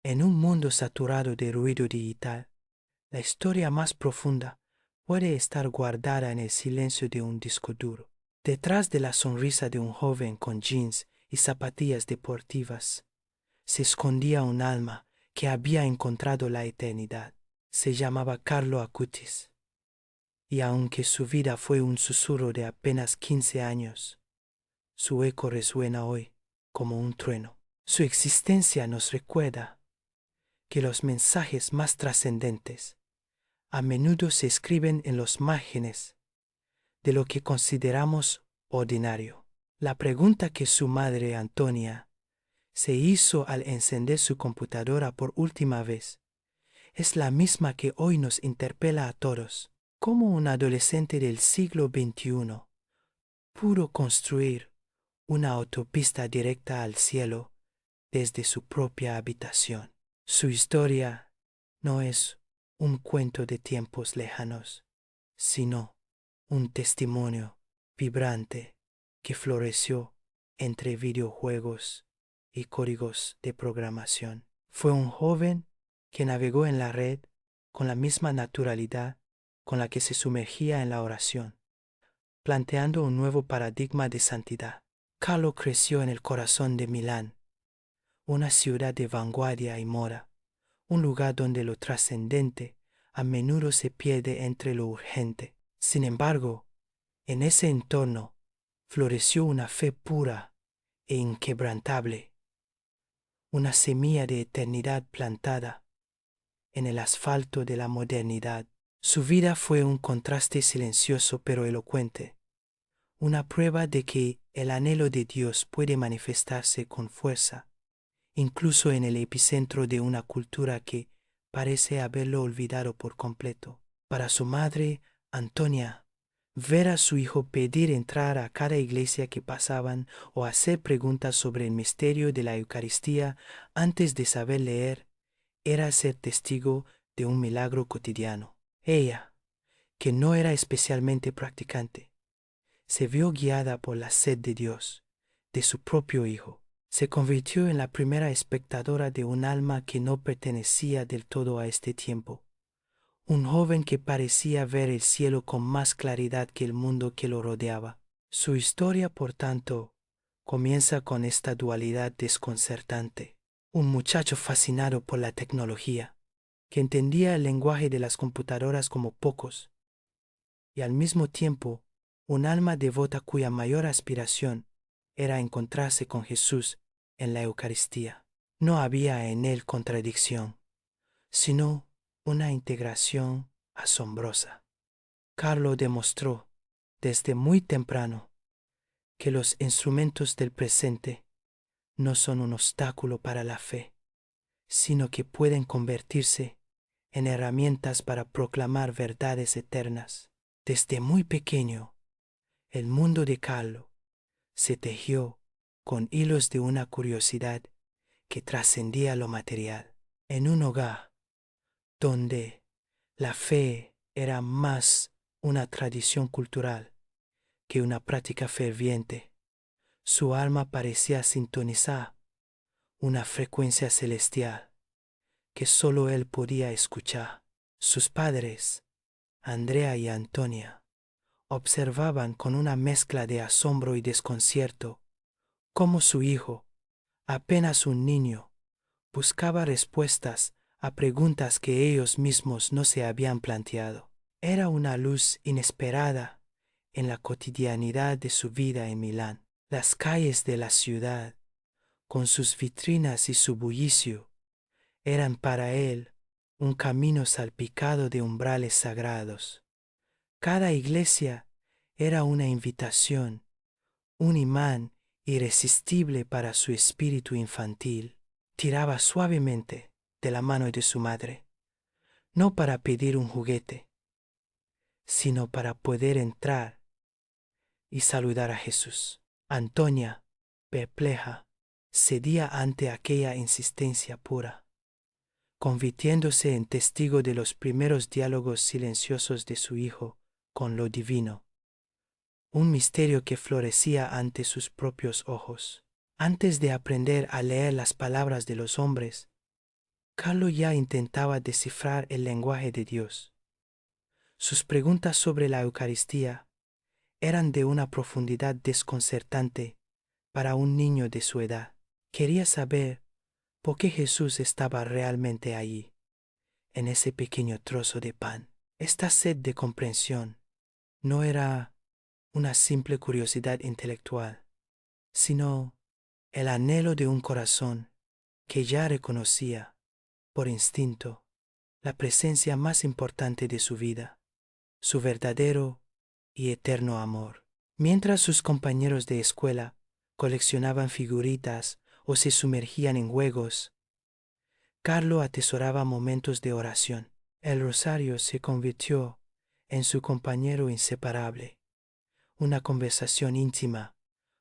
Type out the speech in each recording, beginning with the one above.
En un mundo saturado de ruido digital, la historia más profunda puede estar guardada en el silencio de un disco duro. Detrás de la sonrisa de un joven con jeans y zapatillas deportivas, se escondía un alma que había encontrado la eternidad. Se llamaba Carlo Acutis, y aunque su vida fue un susurro de apenas 15 años, su eco resuena hoy como un trueno. Su existencia nos recuerda que los mensajes más trascendentes a menudo se escriben en los márgenes de lo que consideramos ordinario. La pregunta que su madre, Antonia, se hizo al encender su computadora por última vez es la misma que hoy nos interpela a todos. ¿Cómo un adolescente del siglo XXI pudo construir una autopista directa al cielo desde su propia habitación? Su historia no es un cuento de tiempos lejanos, sino un testimonio vibrante que floreció entre videojuegos y códigos de programación. Fue un joven que navegó en la red con la misma naturalidad con la que se sumergía en la oración, planteando un nuevo paradigma de santidad. Carlo creció en el corazón de Milán, una ciudad de vanguardia y moda, un lugar donde lo trascendente a menudo se pierde entre lo urgente. Sin embargo, en ese entorno floreció una fe pura e inquebrantable, una semilla de eternidad plantada en el asfalto de la modernidad. Su vida fue un contraste silencioso pero elocuente, una prueba de que el anhelo de Dios puede manifestarse con fuerza, incluso en el epicentro de una cultura que parece haberlo olvidado por completo. Para su madre, Antonia, ver a su hijo pedir entrar a cada iglesia que pasaban o hacer preguntas sobre el misterio de la Eucaristía antes de saber leer era ser testigo de un milagro cotidiano. Ella, que no era especialmente practicante, se vio guiada por la sed de Dios, de su propio Hijo. Se convirtió en la primera espectadora de un alma que no pertenecía del todo a este tiempo. Un joven que parecía ver el cielo con más claridad que el mundo que lo rodeaba. Su historia, por tanto, comienza con esta dualidad desconcertante. Un muchacho fascinado por la tecnología, que entendía el lenguaje de las computadoras como pocos, y al mismo tiempo un alma devota cuya mayor aspiración era encontrarse con Jesús en la Eucaristía. No había en él contradicción, sino una integración asombrosa. Carlo demostró desde muy temprano que los instrumentos del presente no son un obstáculo para la fe, sino que pueden convertirse en herramientas para proclamar verdades eternas. Desde muy pequeño, el mundo de Carlo se tejió con hilos de una curiosidad que trascendía lo material. En un hogar donde la fe era más una tradición cultural que una práctica ferviente, su alma parecía sintonizar una frecuencia celestial que solo él podía escuchar. Sus padres, Andrea y Antonia, observaban con una mezcla de asombro y desconcierto cómo su hijo, apenas un niño, buscaba respuestas a preguntas que ellos mismos no se habían planteado. Era una luz inesperada en la cotidianidad de su vida en Milán. Las calles de la ciudad, con sus vitrinas y su bullicio, eran para él un camino salpicado de umbrales sagrados. Cada iglesia era una invitación, un imán irresistible para su espíritu infantil. Tiraba suavemente de la mano de su madre, no para pedir un juguete, sino para poder entrar y saludar a Jesús. Antonia, perpleja, cedía ante aquella insistencia pura, convirtiéndose en testigo de los primeros diálogos silenciosos de su hijo con lo divino, un misterio que florecía ante sus propios ojos. Antes de aprender a leer las palabras de los hombres, Carlos ya intentaba descifrar el lenguaje de Dios. Sus preguntas sobre la Eucaristía eran de una profundidad desconcertante para un niño de su edad. Quería saber por qué Jesús estaba realmente allí, en ese pequeño trozo de pan. Esta sed de comprensión no era una simple curiosidad intelectual, sino el anhelo de un corazón que ya reconocía, por instinto, la presencia más importante de su vida, su verdadero y eterno amor. Mientras sus compañeros de escuela coleccionaban figuritas o se sumergían en juegos, Carlo atesoraba momentos de oración. El rosario se convirtió en su compañero inseparable, una conversación íntima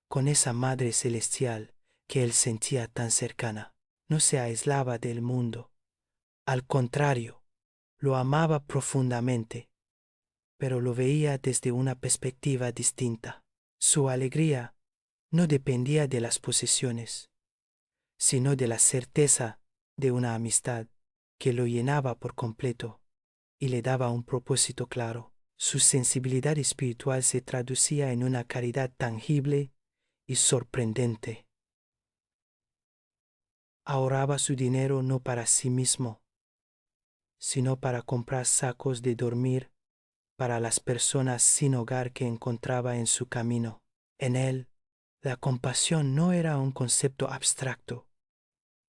con esa Madre Celestial que él sentía tan cercana. No se aislaba del mundo. Al contrario, lo amaba profundamente, pero lo veía desde una perspectiva distinta. Su alegría no dependía de las posesiones, sino de la certeza de una amistad que lo llenaba por completo y le daba un propósito claro. Su sensibilidad espiritual se traducía en una caridad tangible y sorprendente. Ahorraba su dinero no para sí mismo, sino para comprar sacos de dormir para las personas sin hogar que encontraba en su camino. En él, la compasión no era un concepto abstracto,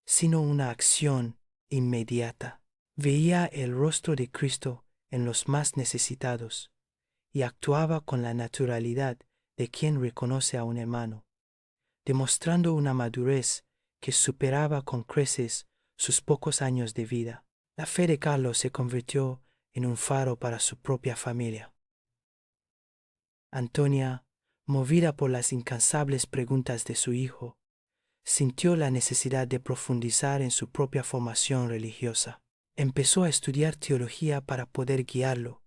sino una acción inmediata. Veía el rostro de Cristo en los más necesitados y actuaba con la naturalidad de quien reconoce a un hermano, demostrando una madurez que superaba con creces sus pocos años de vida. La fe de Carlos se convirtió en un faro para su propia familia. Antonia, movida por las incansables preguntas de su hijo, sintió la necesidad de profundizar en su propia formación religiosa. Empezó a estudiar teología para poder guiarlo,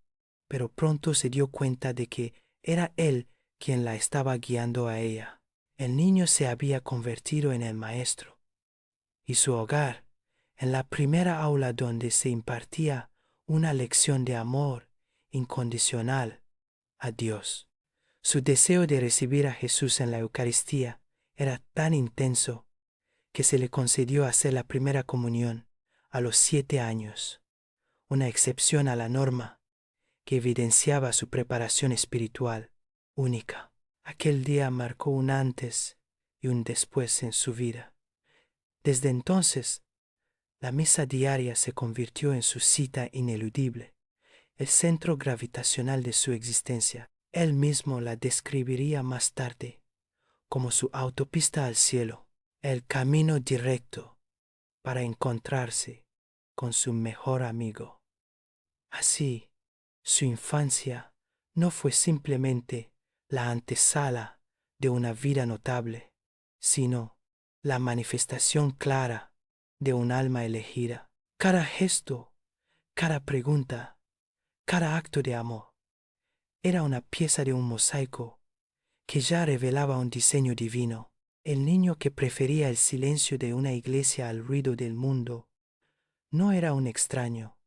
pero pronto se dio cuenta de que era él quien la estaba guiando a ella. El niño se había convertido en el maestro, y su hogar, en la primera aula donde se impartía una lección de amor incondicional a Dios. Su deseo de recibir a Jesús en la Eucaristía era tan intenso que se le concedió hacer la primera comunión a los 7 años, una excepción a la norma que evidenciaba su preparación espiritual única. Aquel día marcó un antes y un después en su vida. Desde entonces, la misa diaria se convirtió en su cita ineludible, el centro gravitacional de su existencia. Él mismo la describiría más tarde como su autopista al cielo, el camino directo para encontrarse con su mejor amigo. Así, su infancia no fue simplemente la antesala de una vida notable, sino la manifestación clara de un alma elegida. Cada gesto, cada pregunta, cada acto de amor era una pieza de un mosaico que ya revelaba un diseño divino. El niño que prefería el silencio de una iglesia al ruido del mundo no era un extraño,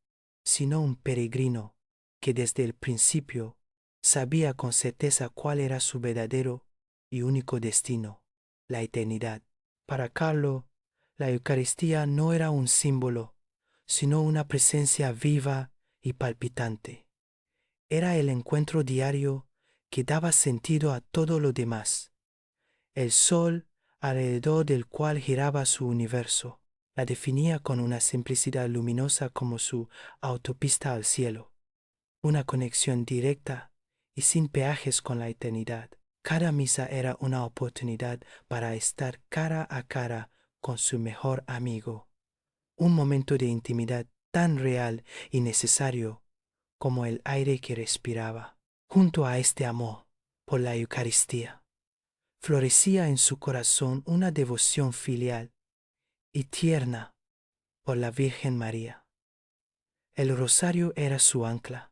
sino un peregrino que desde el principio sabía con certeza cuál era su verdadero y único destino, la eternidad. Para Carlo, la Eucaristía no era un símbolo, sino una presencia viva y palpitante. Era el encuentro diario que daba sentido a todo lo demás, el sol alrededor del cual giraba su universo. La definía con una simplicidad luminosa como su autopista al cielo, una conexión directa y sin peajes con la eternidad. Cada misa era una oportunidad para estar cara a cara con su mejor amigo, un momento de intimidad tan real y necesario como el aire que respiraba. Junto a este amor por la Eucaristía, florecía en su corazón una devoción filial y tierna por la Virgen María. El rosario era su ancla,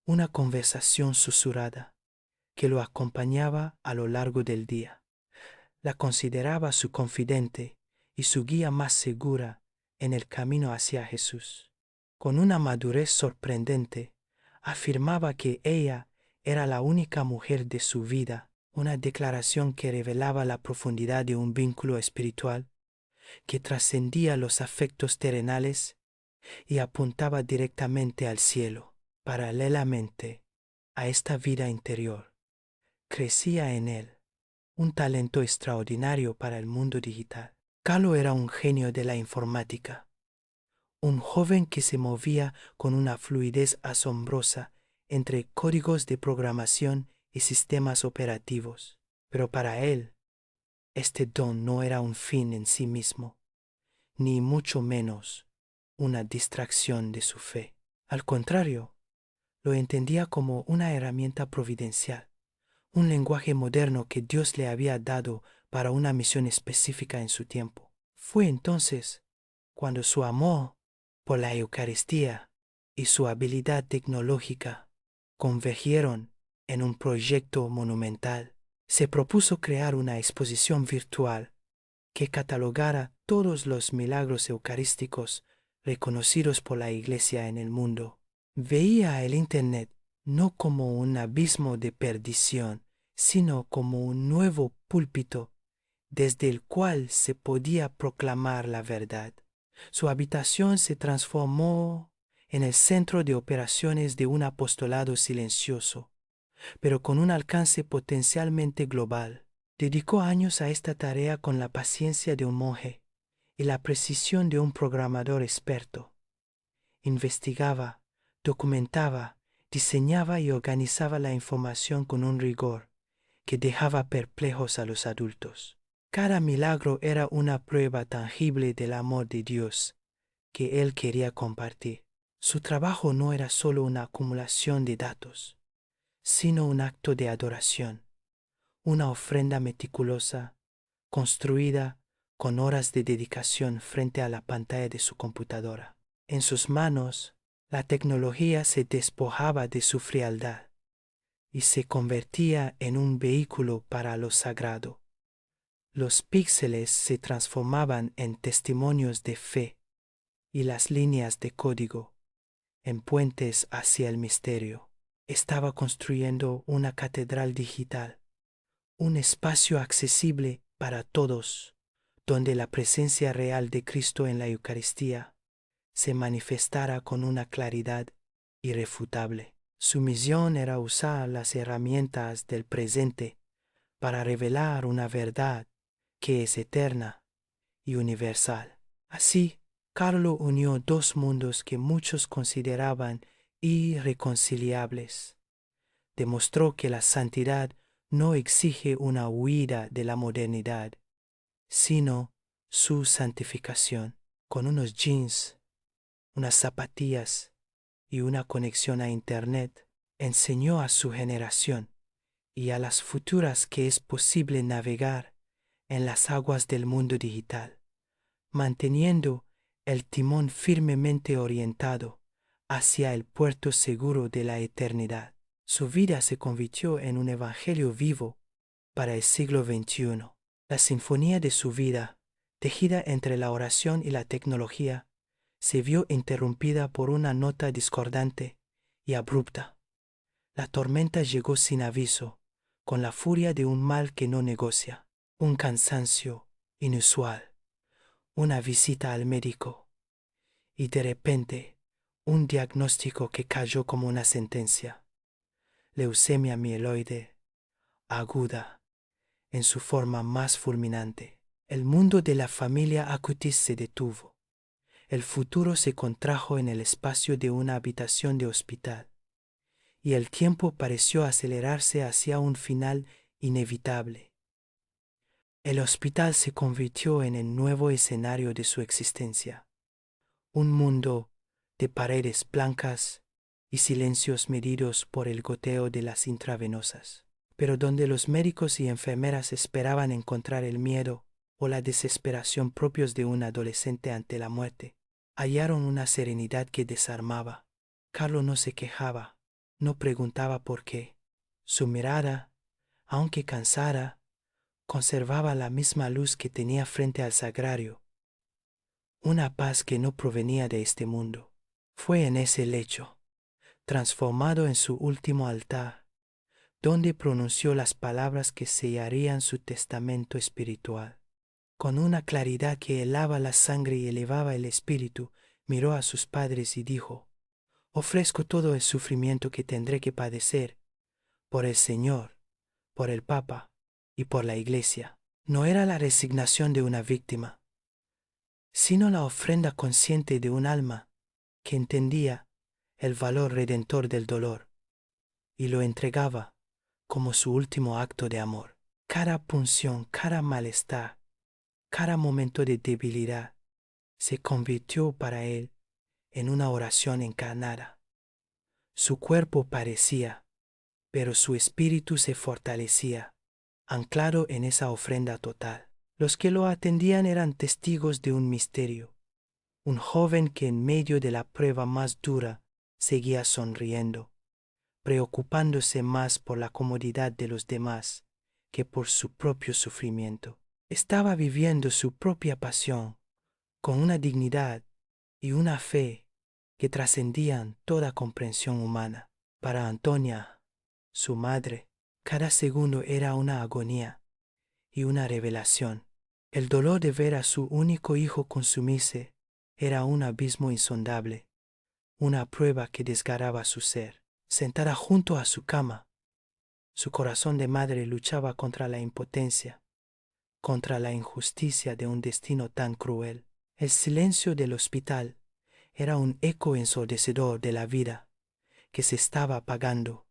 una conversación susurrada que lo acompañaba a lo largo del día. La consideraba su confidente y su guía más segura en el camino hacia Jesús. Con una madurez sorprendente, afirmaba que ella era la única mujer de su vida, una declaración que revelaba la profundidad de un vínculo espiritual que trascendía los afectos terrenales y apuntaba directamente al cielo. Paralelamente a esta vida interior, crecía en él un talento extraordinario para el mundo digital. Carlo era un genio de la informática, un joven que se movía con una fluidez asombrosa entre códigos de programación y sistemas operativos. Pero para él, este don no era un fin en sí mismo, ni mucho menos una distracción de su fe. Al contrario, lo entendía como una herramienta providencial, un lenguaje moderno que Dios le había dado para una misión específica en su tiempo. Fue entonces cuando su amor por la Eucaristía y su habilidad tecnológica convergieron en un proyecto monumental. Se propuso crear una exposición virtual que catalogara todos los milagros eucarísticos reconocidos por la Iglesia en el mundo. Veía el Internet no como un abismo de perdición, sino como un nuevo púlpito desde el cual se podía proclamar la verdad. Su habitación se transformó en el centro de operaciones de un apostolado silencioso, pero con un alcance potencialmente global. Dedicó años a esta tarea con la paciencia de un monje y la precisión de un programador experto. Investigaba, documentaba, diseñaba y organizaba la información con un rigor que dejaba perplejos a los adultos. Cada milagro era una prueba tangible del amor de Dios que él quería compartir. Su trabajo no era solo una acumulación de datos, sino un acto de adoración, una ofrenda meticulosa, construida con horas de dedicación frente a la pantalla de su computadora. En sus manos, la tecnología se despojaba de su frialdad y se convertía en un vehículo para lo sagrado. Los píxeles se transformaban en testimonios de fe y las líneas de código en puentes hacia el misterio. Estaba construyendo una catedral digital, un espacio accesible para todos, donde la presencia real de Cristo en la Eucaristía se manifestara con una claridad irrefutable. Su misión era usar las herramientas del presente para revelar una verdad que es eterna y universal. Así, Carlo unió dos mundos que muchos consideraban irreconciliables. Demostró que la santidad no exige una huida de la modernidad, sino su santificación. Con unos jeans, unas zapatillas y una conexión a Internet, enseñó a su generación y a las futuras que es posible navegar en las aguas del mundo digital, manteniendo el timón firmemente orientado hacia el puerto seguro de la eternidad. Su vida se convirtió en un evangelio vivo para el siglo XXI. La sinfonía de su vida, tejida entre la oración y la tecnología, se vio interrumpida por una nota discordante y abrupta. La tormenta llegó sin aviso, con la furia de un mal que no negocia, un cansancio inusual, una visita al médico y de repente un diagnóstico que cayó como una sentencia: leucemia mieloide aguda en su forma más fulminante. El mundo de la familia Acutis se detuvo. El futuro se contrajo en el espacio de una habitación de hospital, y el tiempo pareció acelerarse hacia un final inevitable. El hospital se convirtió en el nuevo escenario de su existencia, un mundo de paredes blancas y silencios medidos por el goteo de las intravenosas, pero donde los médicos y enfermeras esperaban encontrar el miedo o la desesperación propios de un adolescente ante la muerte, hallaron una serenidad que desarmaba. Carlo no se quejaba, no preguntaba por qué. Su mirada, aunque cansada, conservaba la misma luz que tenía frente al sagrario, una paz que no provenía de este mundo. Fue en ese lecho, transformado en su último altar, donde pronunció las palabras que sellarían su testamento espiritual. Con una claridad que helaba la sangre y elevaba el espíritu, miró a sus padres y dijo: «Ofrezco todo el sufrimiento que tendré que padecer por el Señor, por el Papa y por la Iglesia». No era la resignación de una víctima, sino la ofrenda consciente de un alma que entendía el valor redentor del dolor y lo entregaba como su último acto de amor. Cada punción, cada malestar, cada momento de debilidad se convirtió para él en una oración encarnada. Su cuerpo parecía, pero su espíritu se fortalecía, anclado en esa ofrenda total. Los que lo atendían eran testigos de un misterio. Un joven que en medio de la prueba más dura seguía sonriendo, preocupándose más por la comodidad de los demás que por su propio sufrimiento. Estaba viviendo su propia pasión con una dignidad y una fe que trascendían toda comprensión humana. Para Antonia, su madre, cada segundo era una agonía y una revelación. El dolor de ver a su único hijo consumirse era un abismo insondable, una prueba que desgarraba su ser. Sentada junto a su cama, su corazón de madre luchaba contra la impotencia, contra la injusticia de un destino tan cruel. El silencio del hospital era un eco ensordecedor de la vida que se estaba apagando,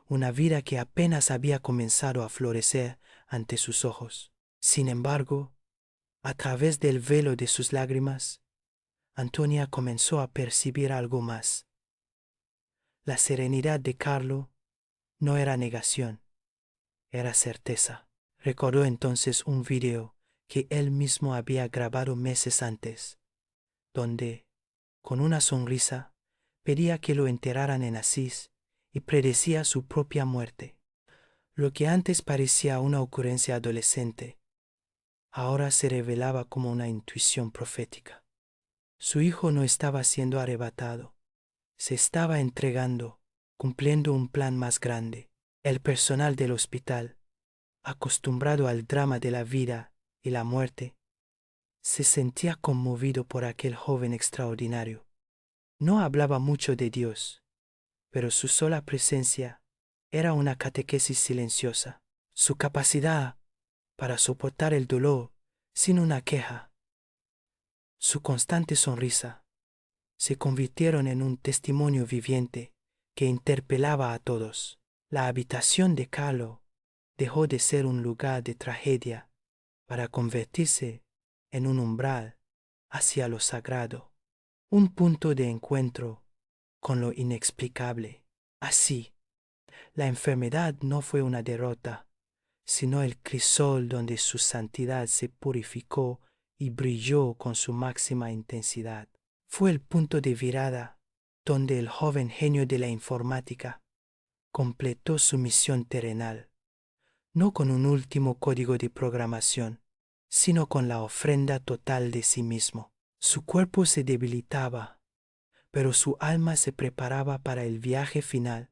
una vida que apenas había comenzado a florecer ante sus ojos. Sin embargo, a través del velo de sus lágrimas, Antonia comenzó a percibir algo más. La serenidad de Carlo no era negación, era certeza. Recordó entonces un video que él mismo había grabado meses antes, donde, con una sonrisa, pedía que lo enterraran en Asís y predecía su propia muerte. Lo que antes parecía una ocurrencia adolescente, ahora se revelaba como una intuición profética. Su hijo no estaba siendo arrebatado, se estaba entregando, cumpliendo un plan más grande. El personal del hospital, acostumbrado al drama de la vida y la muerte, se sentía conmovido por aquel joven extraordinario. No hablaba mucho de Dios, pero su sola presencia era una catequesis silenciosa. Su capacidad para soportar el dolor sin una queja, su constante sonrisa, se convirtieron en un testimonio viviente que interpelaba a todos. La habitación de Carlo dejó de ser un lugar de tragedia para convertirse en un umbral hacia lo sagrado, un punto de encuentro con lo inexplicable. Así, la enfermedad no fue una derrota, sino el crisol donde su santidad se purificó y brilló con su máxima intensidad. Fue el punto de virada donde el joven genio de la informática completó su misión terrenal, no con un último código de programación, sino con la ofrenda total de sí mismo. Su cuerpo se debilitaba, pero su alma se preparaba para el viaje final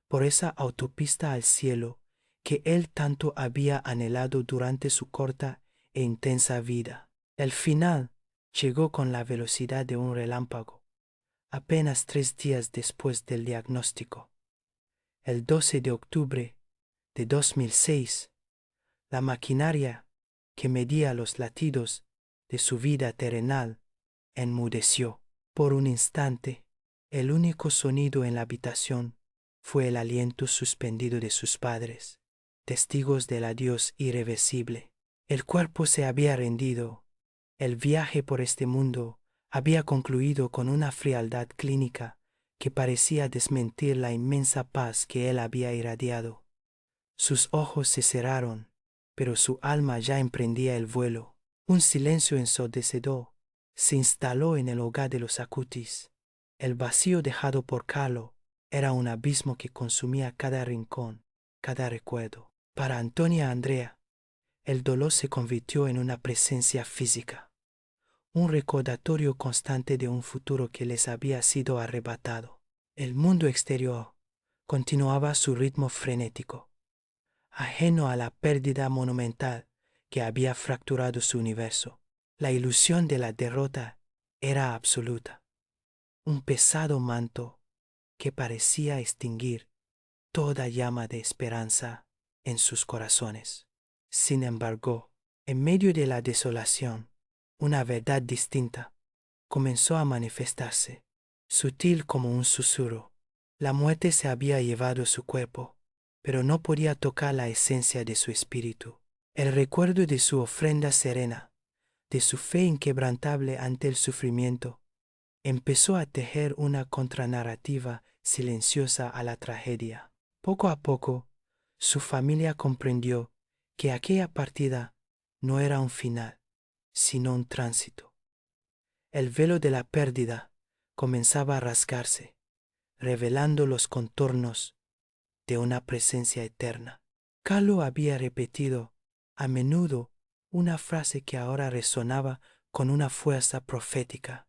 por esa autopista al cielo que él tanto había anhelado durante su corta e intensa vida. El final llegó con la velocidad de un relámpago, apenas 3 días después del diagnóstico. El 12 de octubre de 2006, la maquinaria que medía los latidos de su vida terrenal enmudeció. Por un instante, el único sonido en la habitación fue el aliento suspendido de sus padres, testigos del adiós irreversible. El cuerpo se había rendido. El viaje por este mundo había concluido con una frialdad clínica que parecía desmentir la inmensa paz que él había irradiado. Sus ojos se cerraron, pero su alma ya emprendía el vuelo. Un silencio ensordecedor se instaló en el hogar de los Acutis. El vacío dejado por Carlo era un abismo que consumía cada rincón, cada recuerdo. Para Antonia Andrea, el dolor se convirtió en una presencia física, un recordatorio constante de un futuro que les había sido arrebatado. El mundo exterior continuaba su ritmo frenético, ajeno a la pérdida monumental que había fracturado su universo. La ilusión de la derrota era absoluta, un pesado manto que parecía extinguir toda llama de esperanza en sus corazones. Sin embargo, en medio de la desolación, una verdad distinta comenzó a manifestarse, sutil como un susurro. La muerte se había llevado su cuerpo, pero no podía tocar la esencia de su espíritu. El recuerdo de su ofrenda serena, de su fe inquebrantable ante el sufrimiento, empezó a tejer una contranarrativa silenciosa a la tragedia. Poco a poco, su familia comprendió que aquella partida no era un final, sino un tránsito. El velo de la pérdida comenzaba a rasgarse, revelando los contornos de una presencia eterna. Carlo había repetido a menudo una frase que ahora resonaba con una fuerza profética.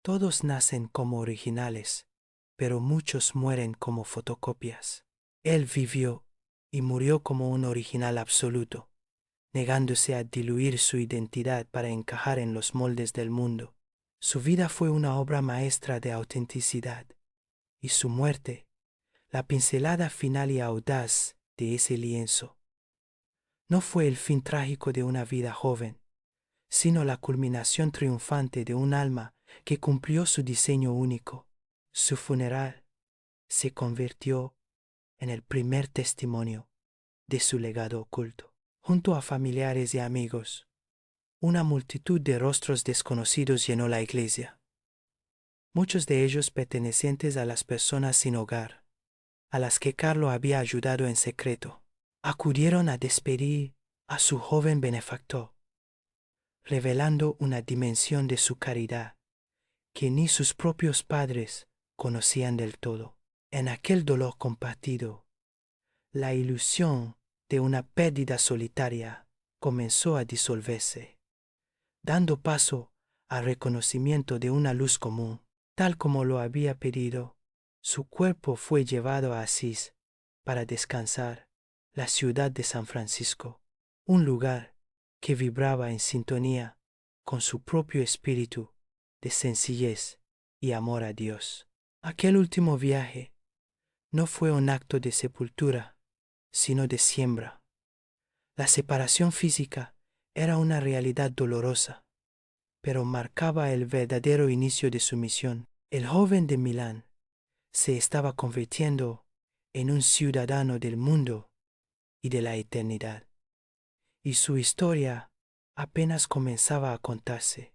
Todos nacen como originales, pero muchos mueren como fotocopias. Él vivió y murió como un original absoluto, negándose a diluir su identidad para encajar en los moldes del mundo. Su vida fue una obra maestra de autenticidad, y su muerte, la pincelada final y audaz de ese lienzo. No fue el fin trágico de una vida joven, sino la culminación triunfante de un alma que cumplió su diseño único. Su funeral se convirtió en el primer testimonio de su legado oculto. Junto a familiares y amigos, una multitud de rostros desconocidos llenó la iglesia, muchos de ellos pertenecientes a las personas sin hogar, a las que Carlo había ayudado en secreto. Acudieron a despedir a su joven benefactor, revelando una dimensión de su caridad que ni sus propios padres conocían del todo. En aquel dolor compartido, la ilusión de una pérdida solitaria comenzó a disolverse, dando paso al reconocimiento de una luz común. Tal como lo había pedido, su cuerpo fue llevado a Asís para descansar, la ciudad de San Francisco, un lugar que vibraba en sintonía con su propio espíritu de sencillez y amor a Dios. Aquel último viaje no fue un acto de sepultura, sino de siembra. La separación física era una realidad dolorosa, pero marcaba el verdadero inicio de su misión. El joven de Milán se estaba convirtiendo en un ciudadano del mundo y de la eternidad, y su historia apenas comenzaba a contarse.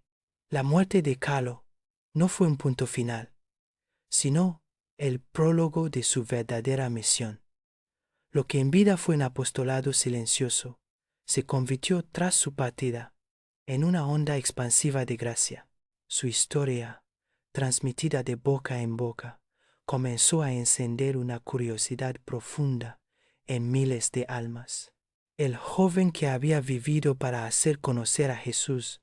La muerte de Carlo no fue un punto final, sino el prólogo de su verdadera misión. Lo que en vida fue un apostolado silencioso, se convirtió tras su partida en una onda expansiva de gracia. Su historia, transmitida de boca en boca, comenzó a encender una curiosidad profunda en miles de almas. El joven que había vivido para hacer conocer a Jesús,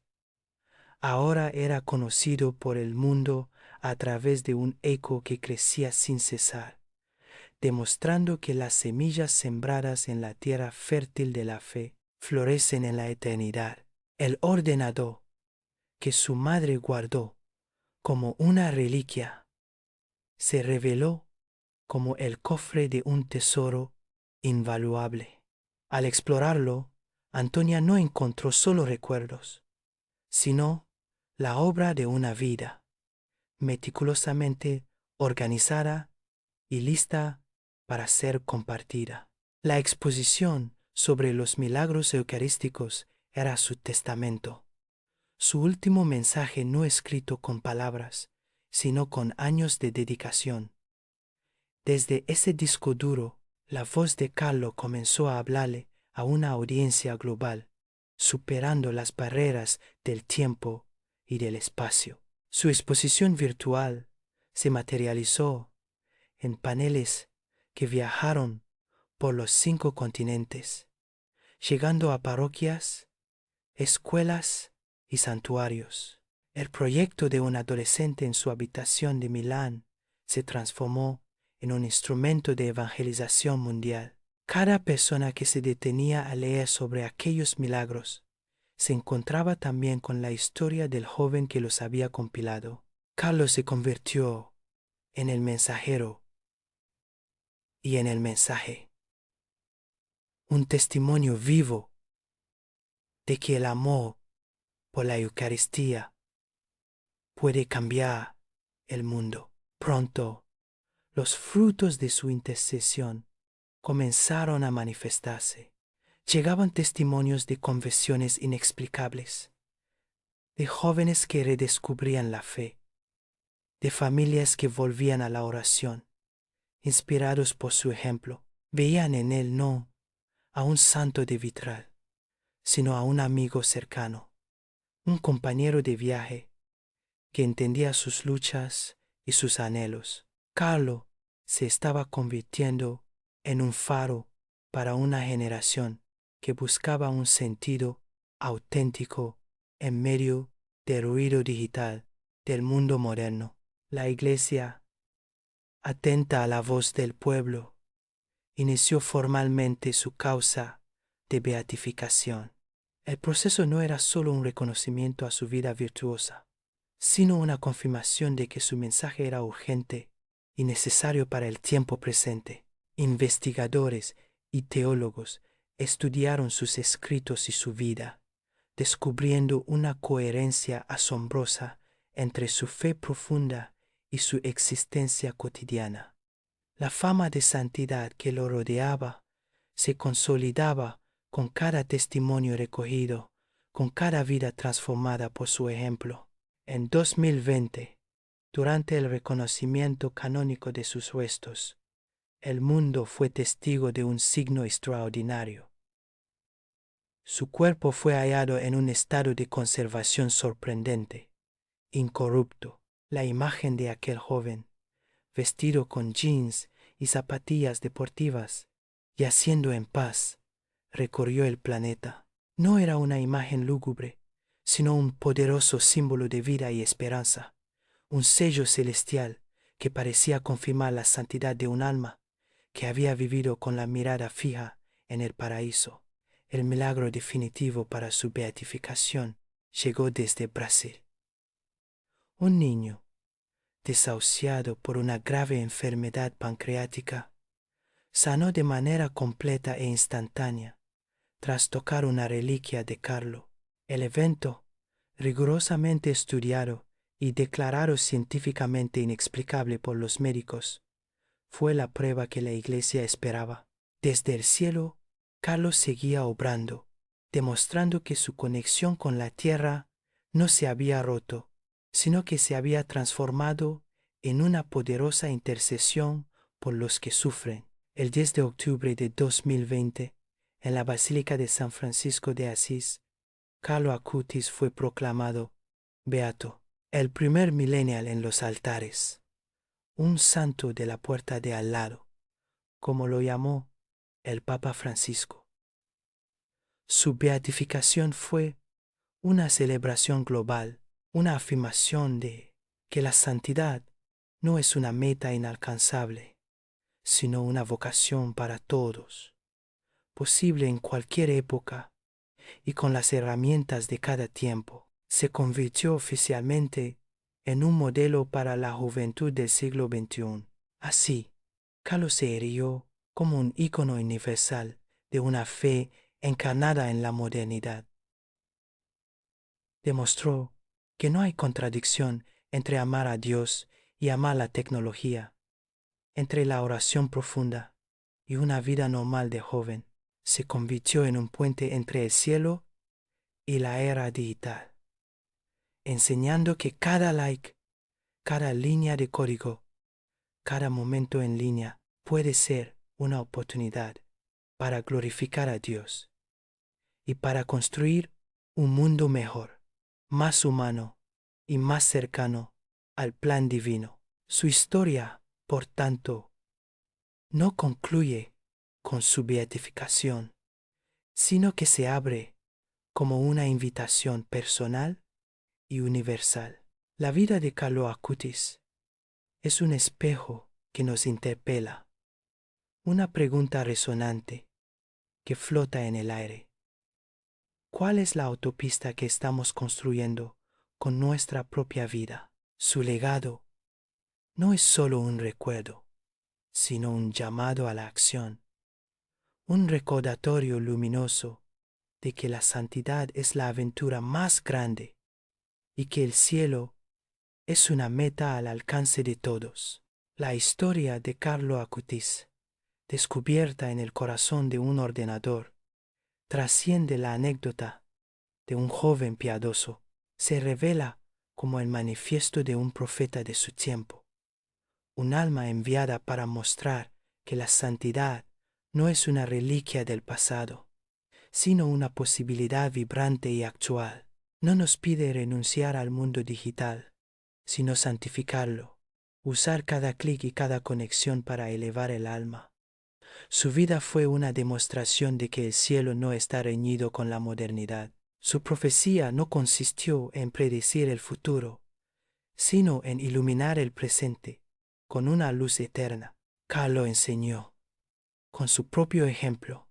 ahora era conocido por el mundo a través de un eco que crecía sin cesar, demostrando que las semillas sembradas en la tierra fértil de la fe florecen en la eternidad. El ordenador que su madre guardó como una reliquia se reveló como el cofre de un tesoro invaluable. Al explorarlo, Antonia no encontró solo recuerdos, sino la obra de una vida, meticulosamente organizada y lista para ser compartida. La exposición sobre los milagros eucarísticos era su testamento, su último mensaje no escrito con palabras, sino con años de dedicación. Desde ese disco duro, la voz de Carlo comenzó a hablarle a una audiencia global, superando las barreras del tiempo y del espacio. Su exposición virtual se materializó en paneles que viajaron por los 5 continentes, llegando a parroquias, escuelas y santuarios. El proyecto de un adolescente en su habitación de Milán se transformó en un instrumento de evangelización mundial. Cada persona que se detenía a leer sobre aquellos milagros se encontraba también con la historia del joven que los había compilado. Carlos se convirtió en el mensajero y en el mensaje, un testimonio vivo de que el amor por la Eucaristía puede cambiar el mundo. Pronto, los frutos de su intercesión comenzaron a manifestarse. Llegaban testimonios de conversiones inexplicables, de jóvenes que redescubrían la fe, de familias que volvían a la oración, inspirados por su ejemplo. Veían en él no a un santo de vitral, sino a un amigo cercano, un compañero de viaje que entendía sus luchas y sus anhelos. Carlo se estaba convirtiendo en un faro para una generación que buscaba un sentido auténtico en medio del ruido digital del mundo moderno. La Iglesia, atenta a la voz del pueblo, inició formalmente su causa de beatificación. El proceso no era solo un reconocimiento a su vida virtuosa, sino una confirmación de que su mensaje era urgente y necesario para el tiempo presente. Investigadores y teólogos estudiaron sus escritos y su vida, descubriendo una coherencia asombrosa entre su fe profunda y su existencia cotidiana. La fama de santidad que lo rodeaba se consolidaba con cada testimonio recogido, con cada vida transformada por su ejemplo. En 2020, durante el reconocimiento canónico de sus restos, el mundo fue testigo de un signo extraordinario. Su cuerpo fue hallado en un estado de conservación sorprendente, incorrupto. La imagen de aquel joven, vestido con jeans y zapatillas deportivas, yaciendo en paz, recorrió el planeta. No era una imagen lúgubre, sino un poderoso símbolo de vida y esperanza, un sello celestial que parecía confirmar la santidad de un alma que había vivido con la mirada fija en el paraíso. El milagro definitivo para su beatificación llegó desde Brasil. Un niño, desahuciado por una grave enfermedad pancreática, sanó de manera completa e instantánea tras tocar una reliquia de Carlo. El evento, rigurosamente estudiado y declarado científicamente inexplicable por los médicos, fue la prueba que la Iglesia esperaba. Desde el cielo, Carlos seguía obrando, demostrando que su conexión con la tierra no se había roto, sino que se había transformado en una poderosa intercesión por los que sufren. El 10 de octubre de 2020, en la Basílica de San Francisco de Asís, Carlo Acutis fue proclamado beato, el primer millennial en los altares, un santo de la puerta de al lado, como lo llamó el Papa Francisco. Su beatificación fue una celebración global, una afirmación de que la santidad no es una meta inalcanzable, sino una vocación para todos, posible en cualquier época y con las herramientas de cada tiempo. Se convirtió oficialmente en un modelo para la juventud del siglo XXI. Así, Carlos se erigió como un ícono universal de una fe encarnada en la modernidad. Demostró que no hay contradicción entre amar a Dios y amar la tecnología, entre la oración profunda y una vida normal de joven. Se convirtió en un puente entre el cielo y la era digital, enseñando que cada like, cada línea de código, cada momento en línea puede ser una oportunidad para glorificar a Dios y para construir un mundo mejor, más humano y más cercano al plan divino. Su historia, por tanto, no concluye con su beatificación, sino que se abre como una invitación personal y universal. La vida de Carlo Acutis es un espejo que nos interpela, una pregunta resonante que flota en el aire. ¿Cuál es la autopista que estamos construyendo con nuestra propia vida? Su legado no es solo un recuerdo, sino un llamado a la acción, un recordatorio luminoso de que la santidad es la aventura más grande y que el cielo es una meta al alcance de todos. La historia de Carlo Acutis, descubierta en el corazón de un ordenador, trasciende la anécdota de un joven piadoso. Se revela como el manifiesto de un profeta de su tiempo, un alma enviada para mostrar que la santidad no es una reliquia del pasado, sino una posibilidad vibrante y actual. No nos pide renunciar al mundo digital, sino santificarlo, usar cada clic y cada conexión para elevar el alma. Su vida fue una demostración de que el cielo no está reñido con la modernidad. Su profecía no consistió en predecir el futuro, sino en iluminar el presente con una luz eterna. Carlo enseñó, con su propio ejemplo,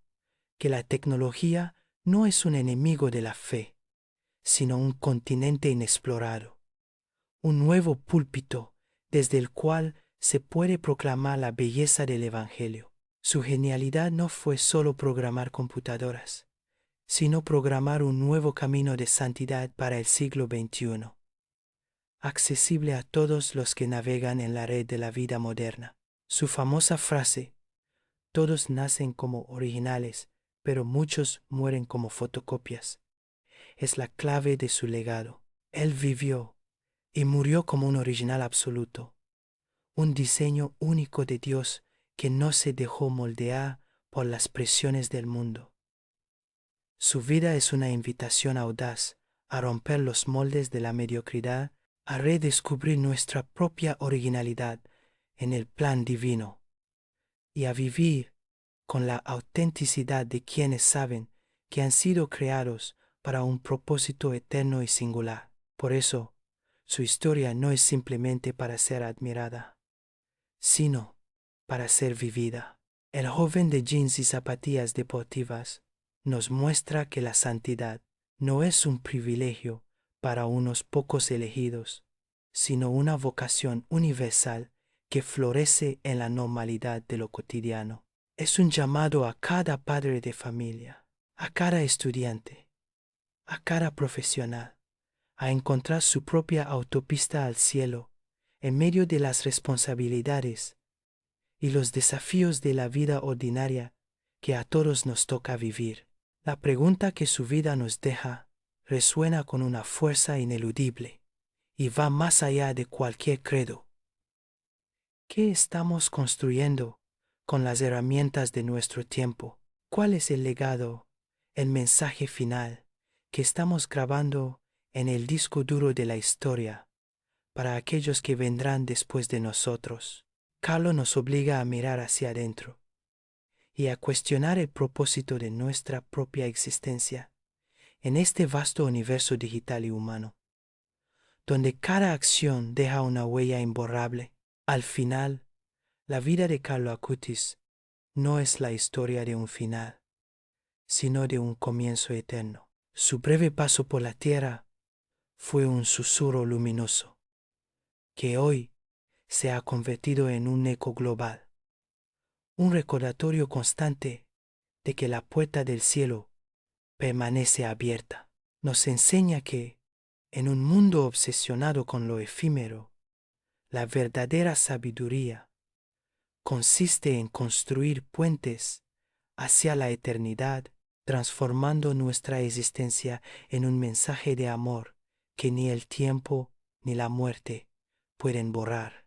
que la tecnología no es un enemigo de la fe, sino un continente inexplorado, un nuevo púlpito desde el cual se puede proclamar la belleza del Evangelio. Su genialidad no fue solo programar computadoras, sino programar un nuevo camino de santidad para el siglo XXI, accesible a todos los que navegan en la red de la vida moderna. Su famosa frase, "Todos nacen como originales, pero muchos mueren como fotocopias", es la clave de su legado. Él vivió y murió como un original absoluto, un diseño único de Dios que no se dejó moldear por las presiones del mundo. Su vida es una invitación audaz a romper los moldes de la mediocridad, a redescubrir nuestra propia originalidad en el plan divino y a vivir con la autenticidad de quienes saben que han sido creados para un propósito eterno y singular. Por eso, su historia no es simplemente para ser admirada, sino para ser vivida. El joven de jeans y zapatillas deportivas nos muestra que la santidad no es un privilegio para unos pocos elegidos, sino una vocación universal que florece en la normalidad de lo cotidiano. Es un llamado a cada padre de familia, a cada estudiante, a cada profesional, a encontrar su propia autopista al cielo en medio de las responsabilidades y los desafíos de la vida ordinaria que a todos nos toca vivir. La pregunta que su vida nos deja resuena con una fuerza ineludible y va más allá de cualquier credo. ¿Qué estamos construyendo con las herramientas de nuestro tiempo? ¿Cuál es el legado, el mensaje final que estamos grabando en el disco duro de la historia para aquellos que vendrán después de nosotros? Carlo nos obliga a mirar hacia adentro y a cuestionar el propósito de nuestra propia existencia en este vasto universo digital y humano, donde cada acción deja una huella imborrable. Al final, la vida de Carlo Acutis no es la historia de un final, sino de un comienzo eterno. Su breve paso por la tierra fue un susurro luminoso, que hoy se ha convertido en un eco global, un recordatorio constante de que la puerta del cielo permanece abierta. Nos enseña que, en un mundo obsesionado con lo efímero, la verdadera sabiduría consiste en construir puentes hacia la eternidad, transformando nuestra existencia en un mensaje de amor que ni el tiempo ni la muerte pueden borrar.